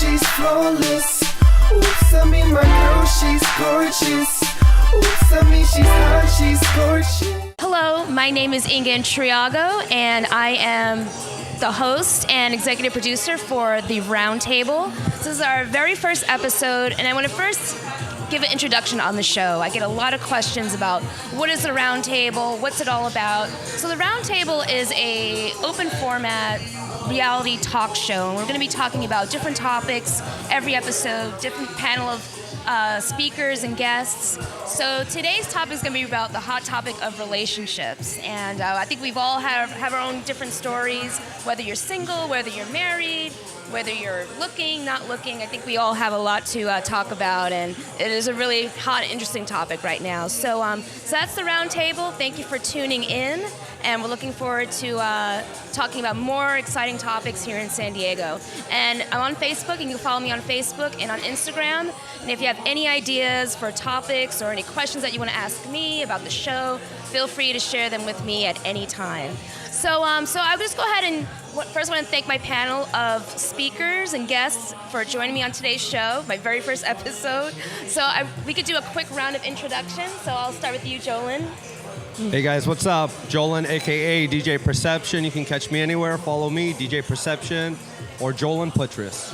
she's flawless. Oops, I mean my girl, she's gorgeous. Oops, I mean she's hot, she's gorgeous. Hello, my name is Inga Intriago, and I am the host and executive producer for The Roundtable. This is our very first episode, and I want to first give an introduction on the show. I get a lot of questions about what is The Roundtable, what's it all about. So The Roundtable is a open format reality talk show, and we're going to be talking about different topics every episode, different panel of speakers and guests. So today's topic is going to be about the hot topic of relationships, and I think we've all have our own different stories, whether you're single, whether you're married, whether you're looking, not looking. I think we all have a lot to talk about, and it is a really hot, interesting topic right now. So that's The Roundtable. Thank you for tuning in, and we're looking forward to talking about more exciting topics here in San Diego. And I'm on Facebook. You can follow me on Facebook and on Instagram. And if you have any ideas for topics or any questions that you want to ask me about the show, feel free to share them with me at any time. So I would just go ahead and first I want to thank my panel of speakers and guests for joining me on today's show, my very first episode. So we could do a quick round of introductions. So I'll start with you, Jolin. Hey guys, what's up? Jolin, aka DJ Perception. You can catch me anywhere. Follow me, DJ Perception, or Jolin Putris.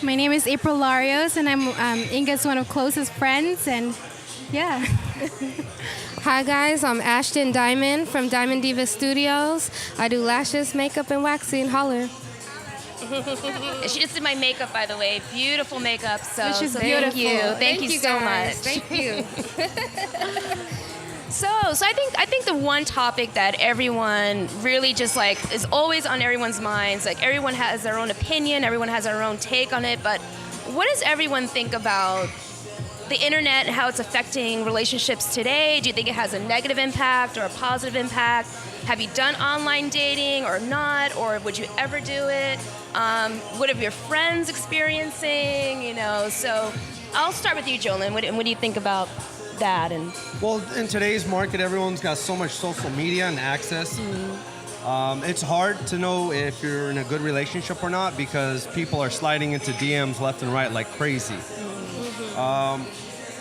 My name is April Larios, and I'm Inga's one of closest friends, and yeah. Hi guys, I'm Ashton Diamond from Diamond Diva Studios. I do lashes, makeup, and waxing. Holler. She just did my makeup, by the way. Beautiful makeup. So Which is thank beautiful. you. Thank you so guys. much. Thank you. So I think the one topic that everyone really just like is always on everyone's minds, like everyone has their own opinion, everyone has their own take on it, but what does everyone think about the internet and how it's affecting relationships today? Do you think it has a negative impact or a positive impact? Have you done online dating or not? Or would you ever do it? What are your friends experiencing? You know, so I'll start with you, Jolin. What do you think about that? And Well, in today's market, everyone's got so much social media and access. It's hard to know if you're in a good relationship or not because people are sliding into DMs left and right like crazy.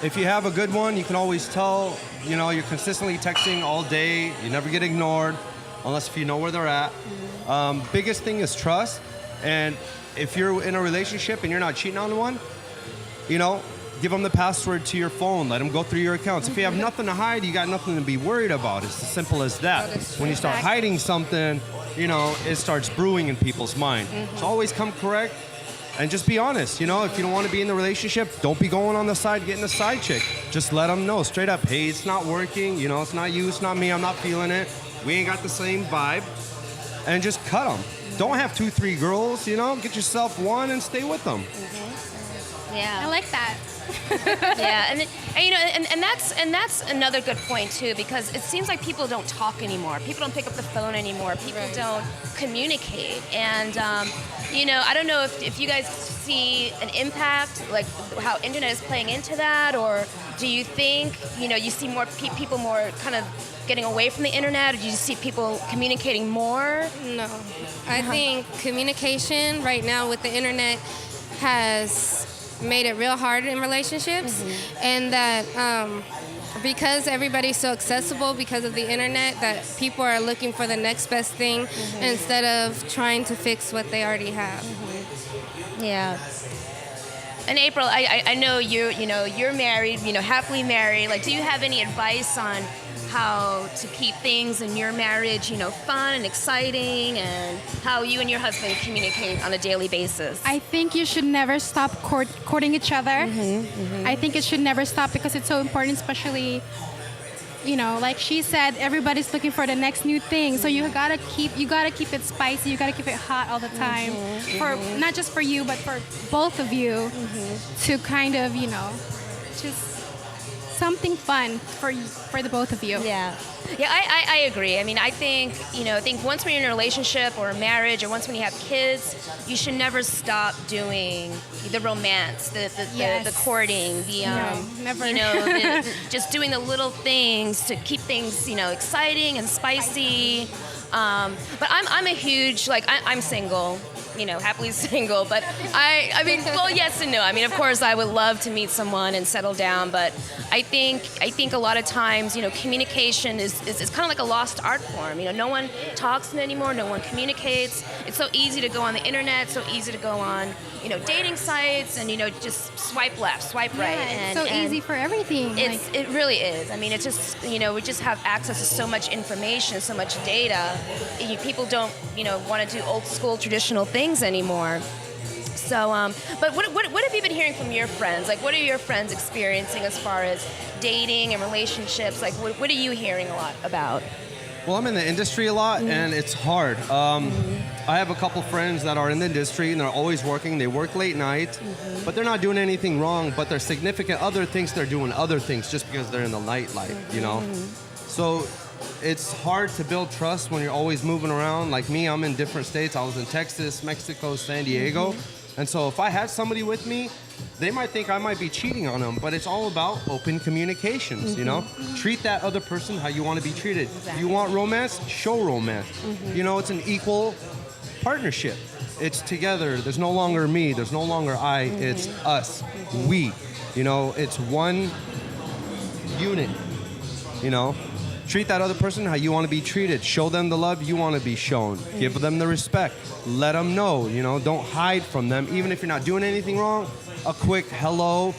If you have a good one, you can always tell, you know, you're consistently texting all day, you never get ignored, unless if you know where they're at. Biggest thing is trust, and if you're in a relationship and you're not cheating on one, you know, give them the password to your phone, let them go through your accounts. If you have nothing to hide, you got nothing to be worried about. It's as simple as that. When you start hiding something, you know, it starts brewing in people's mind. So always come correct. And just be honest, you know, if you don't want to be in the relationship, don't be going on the side getting a side chick. Just let them know straight up, hey, it's not working, you know, it's not you, it's not me, I'm not feeling it. We ain't got the same vibe. And just cut them. Don't have 2, 3 girls, you know, get yourself one and stay with them. yeah. I like that. Yeah, and you know, and that's another good point too, because it seems like people don't talk anymore. People don't pick up the phone anymore. People don't communicate, and you know, I don't know if you guys see an impact, like how internet is playing into that, or do you think, you know, you see more people more kind of getting away from the internet, or do you see people communicating more? No. I think communication right now with the internet has made it real hard in relationships, and that because everybody's so accessible because of the internet, that people are looking for the next best thing instead of trying to fix what they already have. Yeah. And April, I know you're married, you know, happily married. Like, do you have any advice on how to keep things in your marriage, you know, fun and exciting, and how you and your husband communicate on a daily basis? I think you should never stop courting each other. I think it should never stop because it's so important, especially, you know, like she said, everybody's looking for the next new thing. So you gotta keep it spicy. You gotta keep it hot all the time, for not just for you, but for both of you, to kind of, you know, just something fun for the both of you. Yeah, I agree. I mean, I think once when you're in a relationship or a marriage, or once when you have kids, you should never stop doing the romance, the courting, never. You know, just doing the little things to keep things, you know, exciting and spicy. But I'm a huge, like, I'm single. happily single. But I mean, well, yes and no. I mean, of course, I would love to meet someone and settle down, but I think a lot of times, communication is kind of like a lost art form. No one talks anymore. No one communicates. It's so easy to go on the internet. So easy to go on, dating sites and just swipe left, swipe right. It's so easy for everything. It really is. I mean, it's just we just have access to so much information, so much data. People don't want to do old school traditional things anymore. So, but what have you been hearing from your friends? Like, what are your friends experiencing as far as dating and relationships? Like, what are you hearing a lot about? Well, I'm in the industry a lot, and it's hard. I have a couple friends that are in the industry, and they're always working. They work late night, but they're not doing anything wrong, but their significant other thinks they're doing other things just because they're in the nightlife, So it's hard to build trust when you're always moving around. Like me, I'm in different states. I was in Texas, Mexico, San Diego. And so if I had somebody with me, they might think I might be cheating on them, but it's all about open communications, Treat that other person how you want to be treated. Exactly. You want romance? Show romance. It's an equal partnership. It's together. There's no longer me. There's no longer I. It's us. We. It's one unit, Treat that other person how you want to be treated. Show them the love you want to be shown. Give them the respect. Let them know, don't hide from them. Even if you're not doing anything wrong, a quick hello.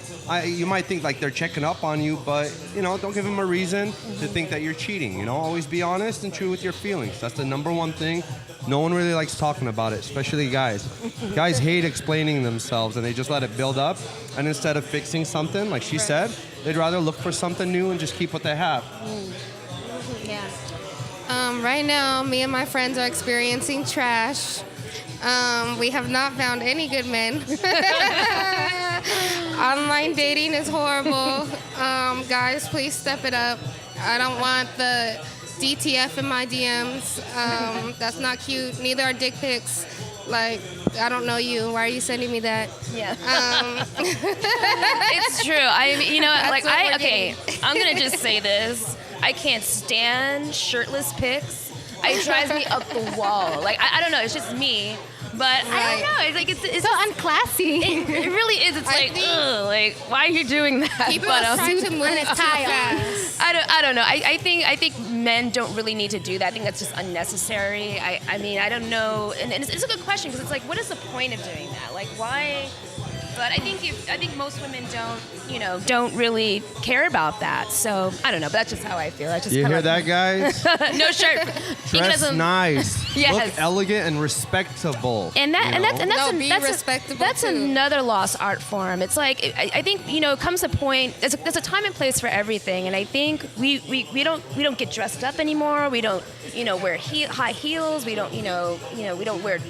You might think like they're checking up on you, but, don't give them a reason to think that you're cheating. Always be honest and true with your feelings. That's the number one thing. No one really likes talking about it, especially guys. Guys hate explaining themselves, and they just let it build up. And instead of fixing something, like she said, they'd rather look for something new and just keep what they have. Yeah. Right now, me and my friends are experiencing trash. We have not found any good men. Online dating is horrible. Guys, please step it up. I don't want the DTF in my DMs. That's not cute. Neither are dick pics. Like, I don't know you. Why are you sending me that? Yeah. It's true. I'm going to just say this. I can't stand shirtless pics. It drives me up the wall. Like, I don't know. It's just me. But I don't know. It's so unclassy. It really is. It's like, why are you doing that? People are trying to move too fast. I don't know. I think men don't really need to do that. I think that's just unnecessary. I mean, I don't know. And it's a good question because it's like, what is the point of doing that? Like, why? But I think most women don't really care about that. So I don't know. But that's just how I feel. You hear that, guys? No shirt. Dress nice. Yes. Look elegant and respectable. That's another lost art form. It's like I think it comes a point. There's a time and place for everything, and I think we don't get dressed up anymore. We don't wear high heels. We don't we don't wear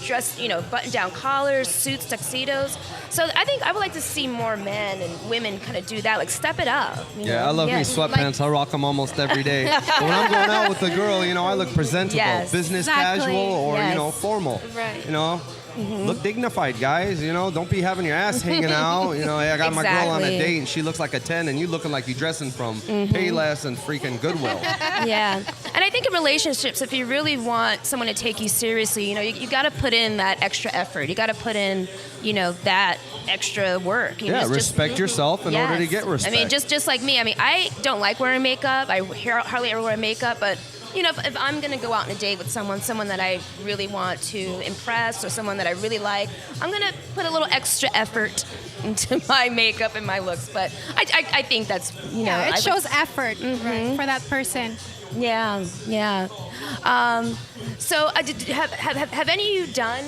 dress button down collars, suits, tuxedos. So I think I would like to see more men and women kind of do that, like step it up. I love me sweatpants. I rock them almost every day. But when I'm going out with a girl, I look presentable, business casual, or formal. Right. Look dignified, guys. Don't be having your ass hanging out. Hey, I got my girl on a date and she looks like a 10, and you looking like you dressing from Payless and freaking Goodwill. Yeah, and I think in relationships, if you really want someone to take you seriously, you got to put in that extra effort. You got to put in, that extra work. Respect yourself in order to get respect. I mean, just like me. I mean, I don't like wearing makeup. I hardly ever wear makeup, but if I'm going to go out on a date with someone that I really want to impress or someone that I really like, I'm going to put a little extra effort into my makeup and my looks. But I think that's, it shows effort for that person. Yeah. So have any of you done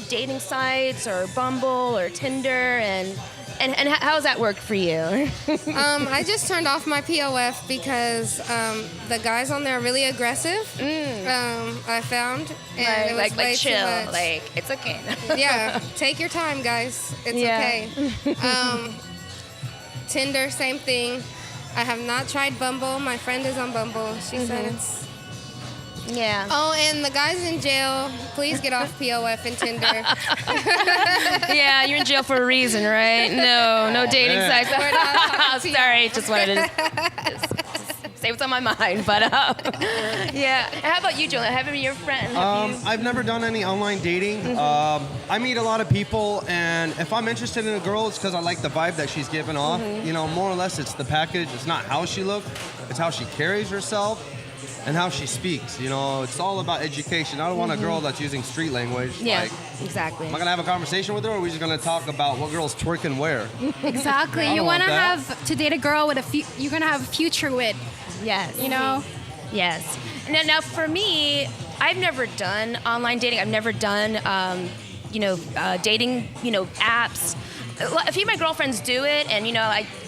dating sites or Bumble or Tinder, and how's that worked for you? I just turned off my POF because the guys on there are really aggressive. I found, and it was way chill, too much. like it's okay. Yeah, take your time, guys. It's okay. Tinder, same thing. I have not tried Bumble. My friend is on Bumble. She said it's. Yeah. Oh, and the guys in jail, please get off POF and Tinder. Yeah, you're in jail for a reason, right? No dating sites. We're not talking Sorry, just wanted to say what's on my mind. But yeah. And how about you, Julian? Have your friend? I've never done any online dating. I meet a lot of people, and if I'm interested in a girl, it's because I like the vibe that she's giving off. You know, more or less, it's the package. It's not how she looks, it's how she carries herself and how she speaks. You know, it's all about education. I don't want a girl that's using street language. Yeah, Like, exactly. am I gonna have a conversation with her, or are we just gonna talk about what girls twerk and where? Exactly. I You don't want to want that. have to date a girl with you're gonna have a future with. Yes. You know. Yes. Now for me, I've never done online dating. I've never done, dating, apps. A few of my girlfriends do it, and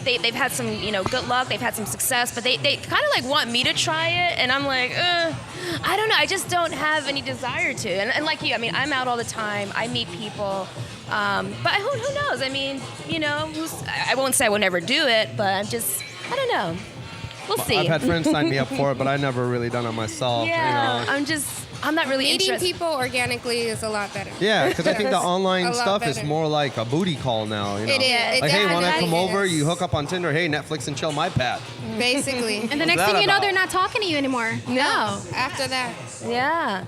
they've had some, good luck. They've had some success, but they kind of like want me to try it, and I'm like, I don't know. I just don't have any desire to. And like you, I mean, I'm out all the time. I meet people, but who knows? I mean, I won't say I will never do it, but I don't know. We'll see. I've had friends sign me up for it, but I never really done it myself. Yeah, You know? I'm not really Meeting interested. people organically is a lot better. Yeah, because I think the A online lot stuff is better. more like a booty call now. You know? It is. It Like, hey, want to definitely come over? is. You hook up on Tinder. Hey, Netflix and chill my pad. Basically. And the What's next that thing you know, about? they're not talking to you anymore. No. After that. Yeah.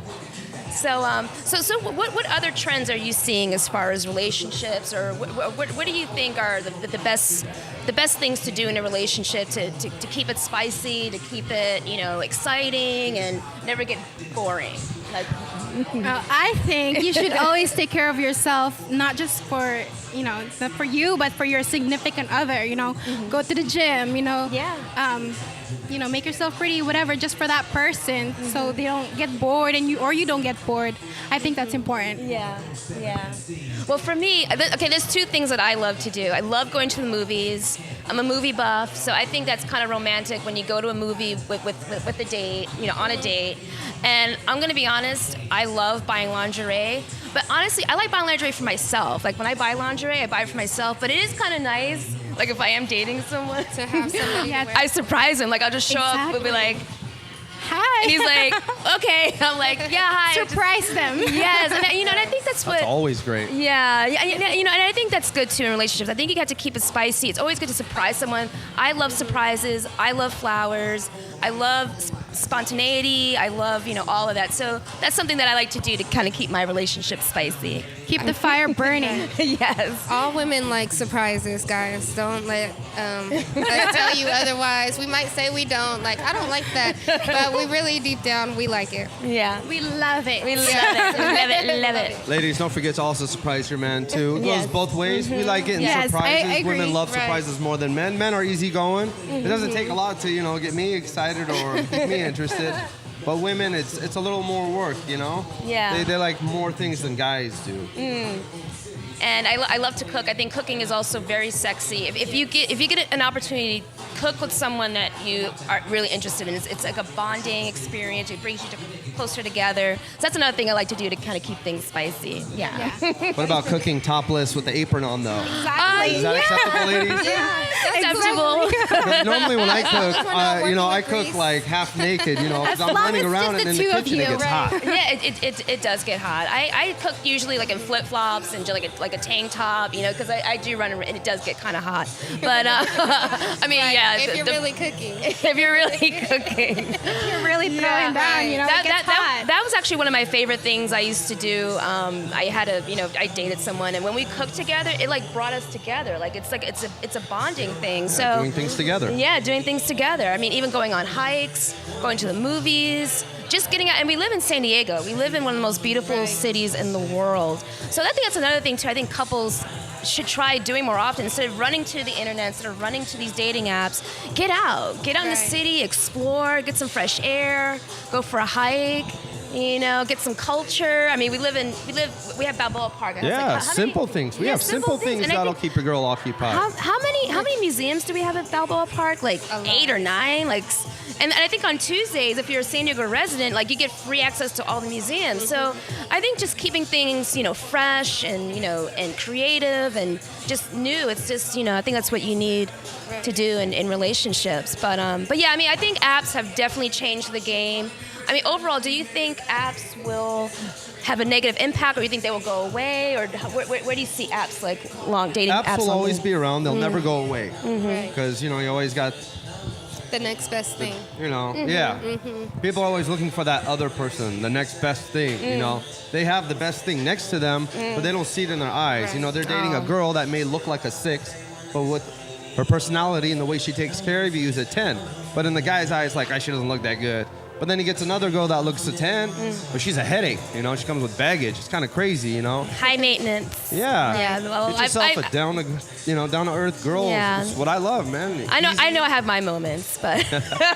So, what other trends are you seeing as far as relationships, or what do you think are the best things to do in a relationship to keep it spicy, to keep it exciting and never get boring? Like, I think you should always take care of yourself, not just for not for you, but for your significant other. Go to the gym. Make yourself pretty, whatever, just for that person, so they don't get bored and you don't get bored. I think that's important. yeah. Well, for me, there's two things that I love to do. I love going to the movies. I'm a movie buff, so I think that's kind of romantic when you go to a movie with a date, on a date. And I'm gonna be honest, I love buying lingerie. But honestly, I like buying lingerie for myself. Like when I buy lingerie, I buy it for myself. But it is kind of nice, like if I am dating someone, To have somebody Yeah, to wear. I surprise him. Like I'll just show up and be Exactly. like, Hi. and he's like, okay. I'm like, yeah, hi. Surprise them. Yes, and and I think that's what. That's always great. Yeah, and I think that's good too in relationships. I think you have to keep it spicy. It's always good to surprise someone. I love surprises. I love flowers. I love spontaneity. I love all of that. So that's something that I like to do to kind of keep my relationship spicy. Keep the fire burning. Yes. All women like surprises, guys. Don't let tell you otherwise. We might say we don't. Like, I don't like that. But we really, deep down, we like it. Yeah. We love it. We love it. Love it. Love it. Ladies, don't forget to also surprise your man too. It Yes. goes both ways. We like getting Yes, surprises. I agree. Women love Right. surprises more than men. Men are easygoing. It doesn't take a lot to get me excited or keep me interested. But women, it's a little more work. Yeah. They like more things than guys do. And I love to cook. I think cooking is also very sexy. If you get an opportunity, cook with someone that you are really interested in. It's like a bonding experience. It brings you closer together. So that's another thing I like to do to kind of keep things spicy. Yeah. What about cooking topless with the apron on though? Exactly. Is that acceptable, ladies? Acceptable. Because normally when I cook, We're not working I with cook grease. like half naked, because As I'm long running as around just and in the the two of kitchen it you, gets right. hot. Yeah, it does get hot. I cook usually like in flip flops and like a tank top, because I do run and it does get kind of hot. But I mean, yeah. If you're really cooking. if you're really cooking. You're really throwing down. That, it gets hot. that was actually one of my favorite things I used to do. I dated someone, and when we cooked together, it like brought us together. Like it's a bonding thing. So Doing things together. yeah, doing things together. I mean, even going on hikes, going to the movies, just getting out. And we live in San Diego. We live in one of the most beautiful cities in the world. So I think that's another thing too. I think couples should try doing more often. Instead of running to the internet, instead of running to these dating apps, get out in the Right. city, explore, get some fresh air, go for a hike. Get some culture. I mean, we have Balboa Park. And I was Yeah, like, how many- simple things. We Yeah, have simple things And I that'll think- keep your girl occupied. how many museums do we have at Balboa Park? Like A lot. 8 or 9. And I think on Tuesdays, if you're a San Diego resident, you get free access to all the museums. So I think just keeping things, fresh and and creative and just new. It's just I think that's what you need to do in relationships. But yeah, I mean, I think apps have definitely changed the game. I mean, overall, do you think apps will have a negative impact, or do you think they will go away, or where do you see apps dating apps? Apps will always be around. They'll never go away. Right. Because, you always got the next best thing. You know, yeah. People are always looking for that other person, the next best thing, you know. They have the best thing next to them, but they don't see it in their eyes. Right. You know, they're dating a girl that may look like a 6, but with her personality and the way she takes care of you is a 10. But in the guy's eyes, like, she doesn't look that good. But then he gets another girl that looks a 10, but she's a headache, you know. She comes with baggage. It's kind of crazy, you know. High maintenance. Yeah. Yeah, well, Get yourself a down to earth girl. Yeah. It's what I love, man. I know I have my moments, but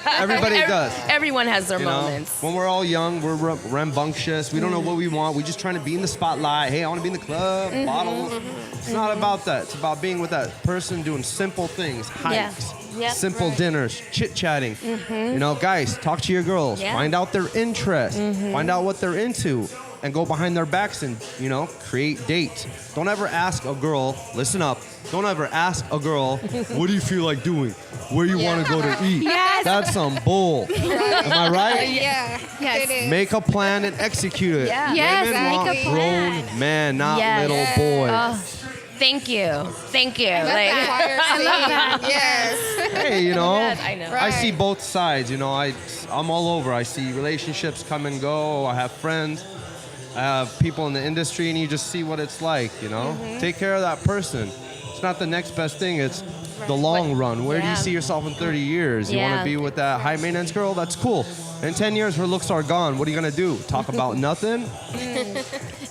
Everybody does. Everyone has their You know, moments. when we're all young, we're rambunctious. We don't know what we want. We're just trying to be in the spotlight. Hey, I want to be in the club, bottles. It's not about that. It's about being with that person doing simple things, hikes, Yep. simple dinners, chit-chatting. You know, guys, talk to your girls. Yeah. Find out their interests. Find out what they're into. And go behind their backs and, you know, create dates. Don't ever ask a girl, listen up, don't ever ask a girl, what do you feel like doing? Where you want to go to eat? Yes. That's some bull. Am I right? Yeah. Yes. It is. Make a plan and execute it. Yeah. Yes, Women make want a plan. grown men, not Yes. little boys. Oh, thank you. I love that. Yes. Hey, you know, Yes, I know. I see Right. both sides. You know, I'm all over. I see relationships come and go. I have friends. I have people in the industry, and you just see what it's like. You know, take care of that person. It's not the next best thing. It's the long run. Where do you Yeah. see yourself in 30 years? You want Yeah. to be with that high maintenance girl? That's cool. In 10 years, her looks are gone. What are you gonna do? Talk about nothing?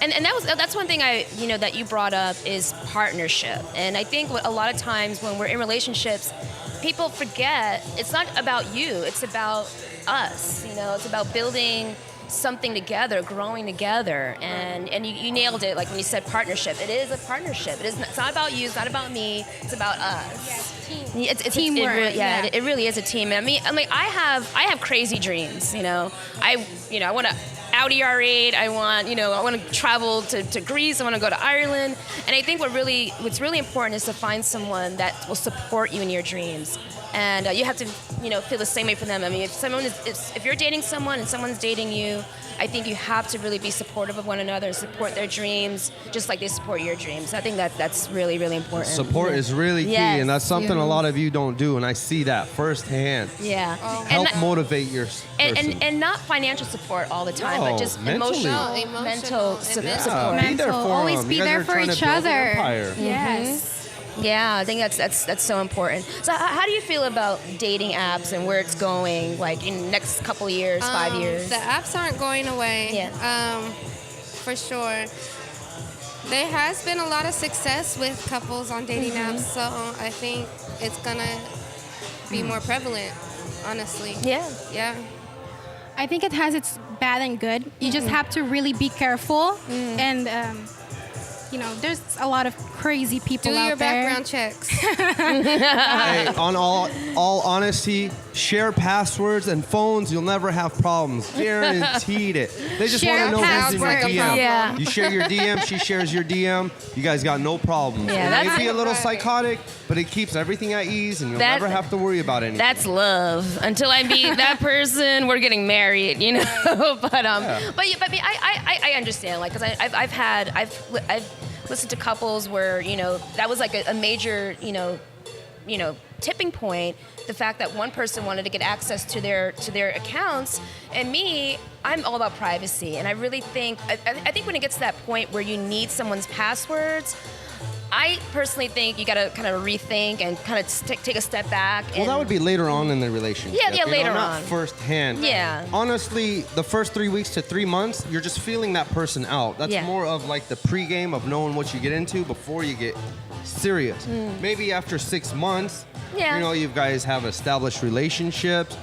And that's one thing that you brought up is partnership. And I think a lot of times when we're in relationships, people forget it's not about you. It's about us. You know, it's about building something together, growing together, and you nailed it. Like when you said partnership, it is a partnership. It's not about you. It's not about me. It's about us. It's Teamwork, yeah. It really is a team. I mean, I have crazy dreams. You know, I want to Audi R8. I want to travel to Greece. I want to go to Ireland. And I think what's really important is to find someone that will support you in your dreams. And you have to, feel the same way for them. I mean, if you're dating someone and someone's dating you, I think you have to really be supportive of one another and support their dreams, just like they support your dreams. I think that's really, really important. Support is really key, Yes. and that's something a lot of you don't do, and I see that firsthand. Yeah. Help And- motivate your person. and not financial support all the time, No, but just mentally. emotional, No, mental emotional. Yeah, support. be there Mental. for Always them. be You guys there are for trying to each build an other. empire. Yes. Yeah, I think that's so important. So how do you feel about dating apps and where it's going, like in the next couple of years, 5 years? The apps aren't going away. Yeah. For sure. There has been a lot of success with couples on dating apps, so I think it's gonna be more prevalent, honestly. Yeah. Yeah. I think it has its bad and good. You just have to really be careful. And, there's a lot of crazy people Do out your there. background checks. Hey, on all honesty, share passwords and phones. You'll never have problems. Guaranteed it. They just Share want to know who's in your passwords. DM. Yeah. You share your DM. She shares your DM. You guys got no problems. Yeah, It that's- may be a little Right. psychotic, but it keeps everything at ease, and you'll That- never have to worry about anything. That's love. Until I meet that person, we're getting married, but I understand, like, because I've listened to couples where that was like a major tipping point. The fact that one person wanted to get access to their accounts, and me, I'm all about privacy, and I really think I think when it gets to that point where you need someone's passwords, I personally think you got to kind of rethink and kind of take a step back. Well, that would be later on in the relationship. Yeah, you know, later not on. firsthand. Yeah. Honestly, the first 3 weeks to 3 months, you're just feeling that person out. That's Yeah. more of like the pregame of knowing what you get into before you get serious. Maybe after 6 months, Yeah. you guys have established relationships.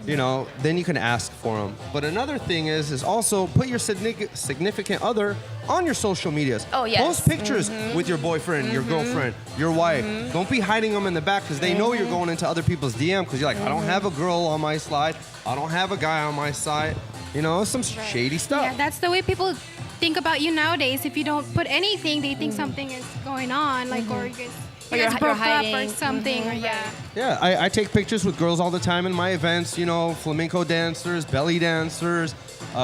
Then you can ask for them. But another thing is also put your significant other on your social medias. Oh, yes. Post pictures with your boyfriend, your girlfriend, your wife. Don't be hiding them in the back because they know you're going into other people's DM because you're like, I don't have a girl on my slide. I don't have a guy on my side. Some shady stuff. Yeah, that's the way people think about you nowadays. If you don't put anything, they think something is going on, like, or you Or you're guys broke up or hiding. something. Or, yeah. Yeah, I take pictures with girls all the time in my events, flamenco dancers, belly dancers,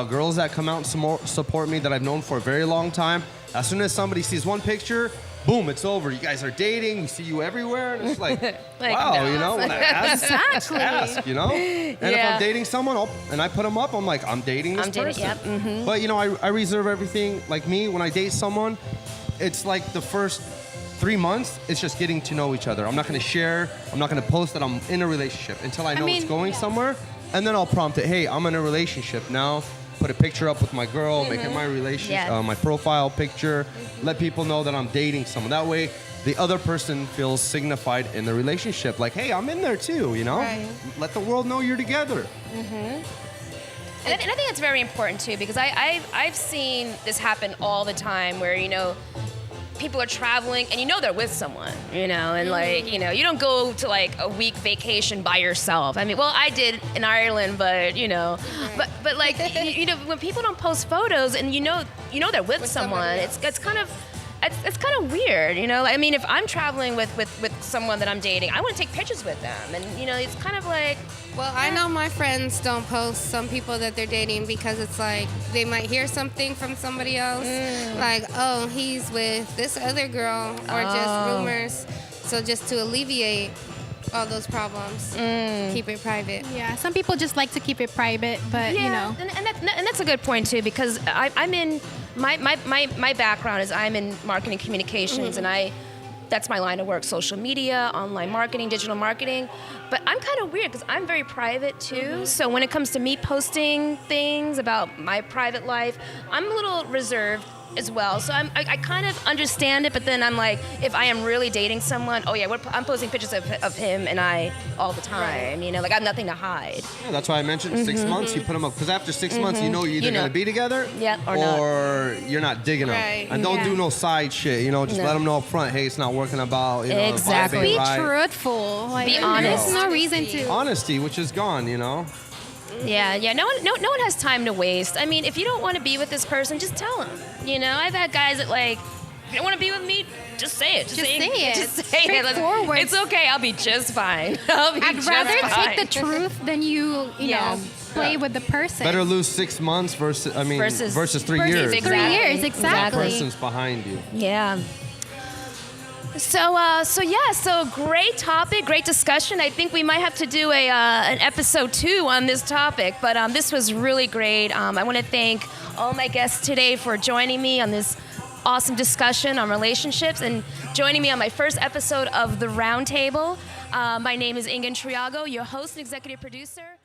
girls that come out and support me that I've known for a very long time. As soon as somebody sees one picture, boom, it's over. You guys are dating. We see you everywhere. And it's like, Like, wow, no. you know, when I ask, Exactly. ask, you know? And if Yeah. I'm dating someone and I put them up, I'm like, I'm dating this I'm dating, person. yep, mhm. But, you know, I reserve everything. Like me, when I date someone, it's like the first 3 months, it's just getting to know each other. I'm not going to share. I'm not going to post that I'm in a relationship until I know it's going somewhere. And then I'll prompt it, hey, I'm in a relationship now. Put a picture up with my girl, make it my relationship, Yes. my profile picture. Let people know that I'm dating someone. That way, the other person feels signified in the relationship. Like, hey, I'm in there too, you know? Right. Let the world know you're together. And I think it's very important too, because I've seen this happen all the time where, you know, people are traveling and you know they're with someone, you know, and like, you know, you don't go to like a week vacation by yourself. I mean, well, I did in Ireland, but you know, but like, you know, when people don't post photos and you know they're with someone, else. it's kind of weird, you know. I mean, if I'm traveling with someone that I'm dating, I want to take pictures with them, and you know, it's kind of like, Well, I know my friends don't post some people that they're dating because it's like they might hear something from somebody else, like, oh, he's with this other girl, or just rumors. So just to alleviate all those problems, keep it private. Yeah, some people just like to keep it private, but you know. and that's a good point too, because I'm in my background is I'm in marketing communications, and that's my line of work: social media, online marketing, digital marketing. But I'm kind of weird because I'm very private too. So when it comes to me posting things about my private life, I'm a little reserved as well. So I kind of understand it, but then I'm like, if I am really dating someone, oh yeah, I'm posting pictures of him and I all the time. You know, like I have nothing to hide. Yeah, that's why I mentioned 6 months, you put them up. Because after 6 months, you know you're either You know. going to be together or not. you're not digging them. Right. And don't Yeah. do no side shit, you know, just No. let them know up front, hey, it's not working about, you know, the vibe Exactly. ain't Be right. truthful. Like, Be there's honest. no reason to. Honesty, which is gone, you know? Yeah. No one has time to waste. I mean, if you don't want to be with this person, just tell them. You know, I've had guys that like, if you don't want to be with me, just say it. Just say it. Just say it. Straightforward. It's okay. I'll be just fine. I'll be I'd just rather fine. take the truth than you Yeah. know, play with the person. Better lose 6 months versus 3 Versus years. 3 years, exactly. That person's behind you. Yeah. So great topic, great discussion. I think we might have to do an episode 2 on this topic, but this was really great. I want to thank all my guests today for joining me on this awesome discussion on relationships and joining me on my first episode of The Roundtable. My name is Inga Intriago, your host and executive producer.